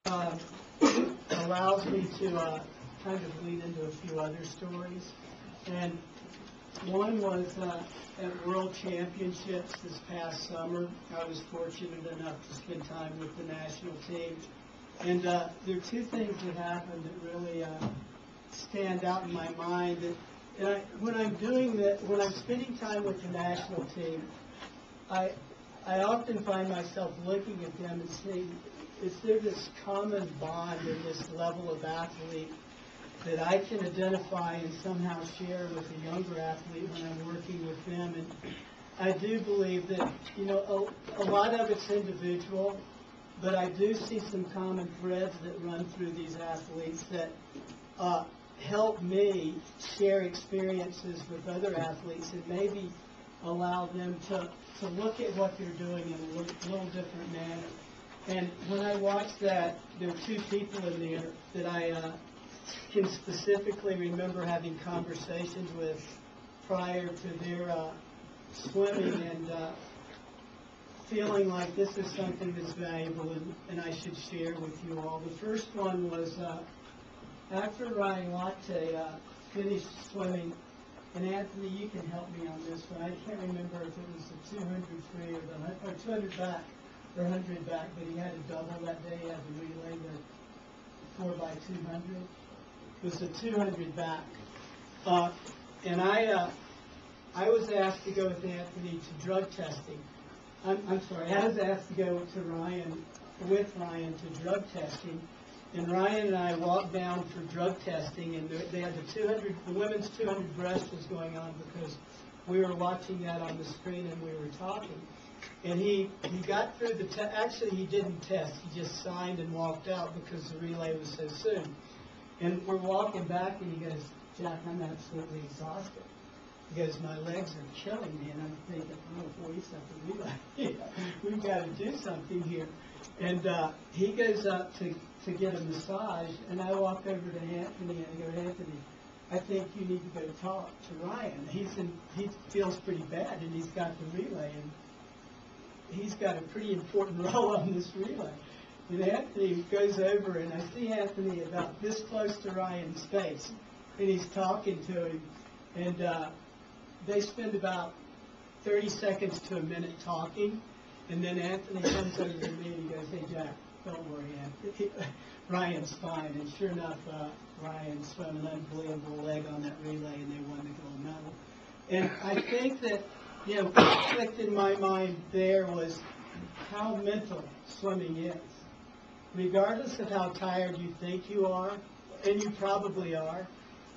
uh, allows me to kind of lead into a few other stories. And one was at World Championships this past summer. I was fortunate enough to spend time with the national team. And there are two things that happened that really stand out in my mind. When I'm doing that, when I'm spending time with the national team, I often find myself looking at them and saying, is there this common bond and this level of athlete that I can identify and somehow share with a younger athlete when I'm working with them? And I do believe that, a lot of it's individual, but I do see some common threads that run through these athletes that help me share experiences with other athletes and maybe allow them to look at what they're doing in a little different manner. And when I watch that, there are two people in there that I can specifically remember having conversations with prior to their swimming and feeling like this is something that's valuable and I should share with you all. The first one was after Ryan Latte finished swimming, and Anthony, you can help me on this one. I can't remember if it was the 200 free or 200 back or 100 back, but he had a double that day. He had the relay, the 4x200. It was the 200 back. And I was asked to go with Anthony to drug testing. I'm sorry, I was asked to go with Ryan to drug testing. And Ryan and I walked down for drug testing, and they had the women's 200 breast was going on because we were watching that on the screen and we were talking. And he got through the test. Actually, he didn't test. He just signed and walked out because the relay was so soon. And we're walking back, and he goes, Jack, I'm absolutely exhausted. He goes, my legs are killing me. And I'm thinking, oh, boy, something relay. We've got to do something here. And he goes up to get a massage, and I walk over to Anthony, and I go, Anthony, I think you need to go talk to Ryan. He feels pretty bad, and he's got the relay, and he's got a pretty important role on this relay. And Anthony goes over, and I see Anthony about this close to Ryan's face, and he's talking to him, and they spend about 30 seconds to a minute talking, and then Anthony comes over to me and he goes, hey, Jack, don't worry, Anthony. Ryan's fine. And sure enough, Ryan swam an unbelievable leg on that relay, and they won the gold medal. And I think that, what clicked in my mind there was how mental swimming is. Regardless of how tired you think you are, and you probably are,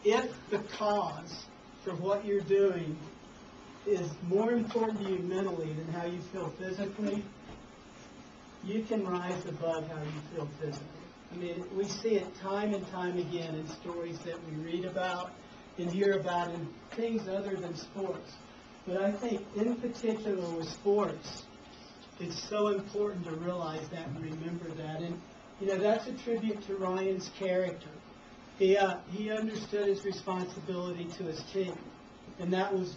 if the cause for what you're doing is more important to you mentally than how you feel physically, you can rise above how you feel physically. I mean, we see it time and time again in stories that we read about and hear about in things other than sports. But I think in particular with sports, it's so important to realize that and remember that. And, that's a tribute to Ryan's character. He understood his responsibility to his team. And that was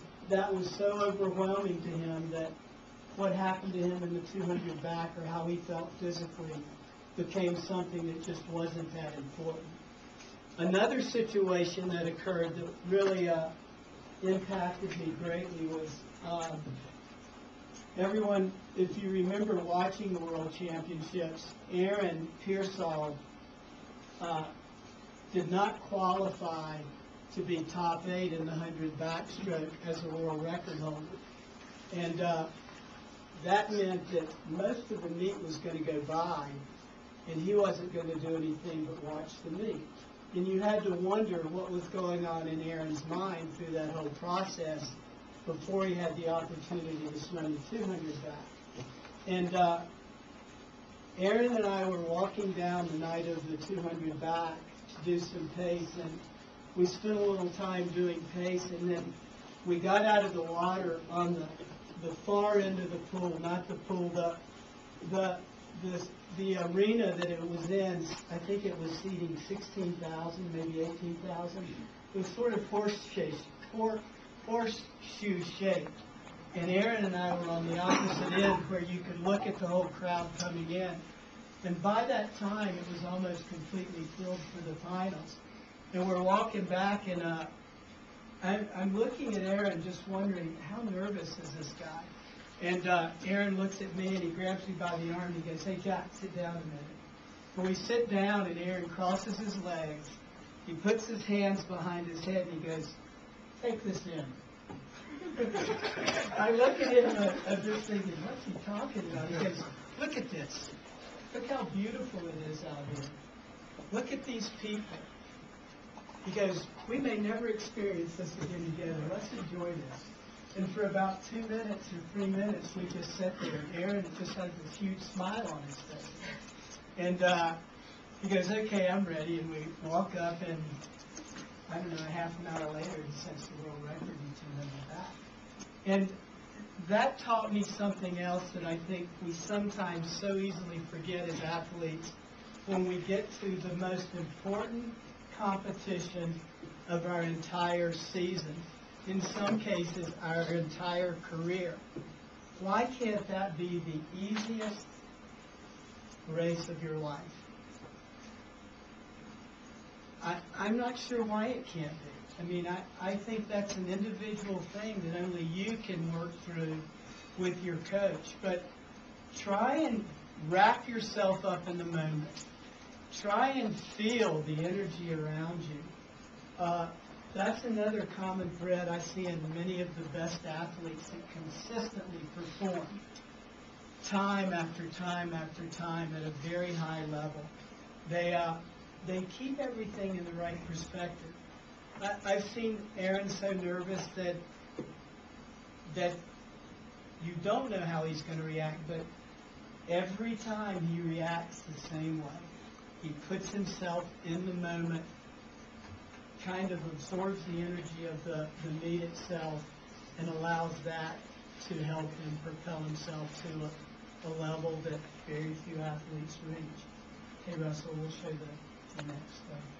so overwhelming to him that what happened to him in the 200 back or how he felt physically became something that just wasn't that important. Another situation that occurred that really impacted me greatly was everyone, if you remember watching the World Championships, Aaron Pearsall did not qualify to be top 8 in the 100 backstroke as a world record holder. And that meant that most of the meet was going to go by, and he wasn't going to do anything but watch the meet. And you had to wonder what was going on in Aaron's mind through that whole process before he had the opportunity to swim the 200 back. And Aaron and I were walking down the night of the 200 back to do some pace, and we spent a little time doing pace, and then we got out of the water on the far end of the pool, not the pool, the arena that it was in. I think it was seating 16,000, maybe 18,000. It was sort of horseshoe shaped. And Aaron and I were on the opposite end where you could look at the whole crowd coming in. And by that time, it was almost completely filled for the finals. And we're walking back, and I'm looking at Aaron just wondering, how nervous is this guy? And Aaron looks at me, and he grabs me by the arm, and he goes, "Hey, Jack, sit down a minute." And we sit down, and Aaron crosses his legs. He puts his hands behind his head, and he goes, "Take this in." I look at him, I'm just thinking, what's he talking about? He goes, "Look at this. Look how beautiful it is out here. Look at these people." He goes, "We may never experience this again together. Let's enjoy this." And for about 2 minutes or 3 minutes, we just sat there, and Aaron just had this huge smile on his face. And he goes, "Okay, I'm ready." And we walk up, and I don't know, half an hour later, he sets the world record and 2 minutes back. And that taught me something else that I think we sometimes so easily forget as athletes when we get to the most important competition of our entire season, in some cases our entire career. Why can't that be the easiest race of your life? I'm not sure why it can't be. I mean, I think that's an individual thing that only you can work through with your coach. But try and wrap yourself up in the moment. Try and feel the energy around you. That's another common thread I see in many of the best athletes that consistently perform time after time after time at a very high level. They keep everything in the right perspective. I've seen Aaron so nervous that you don't know how he's going to react, but every time he reacts the same way. He puts himself in the moment, kind of absorbs the energy of the meet itself, and allows that to help him propel himself to a level that very few athletes reach. Okay, Russell, we'll show the next slide.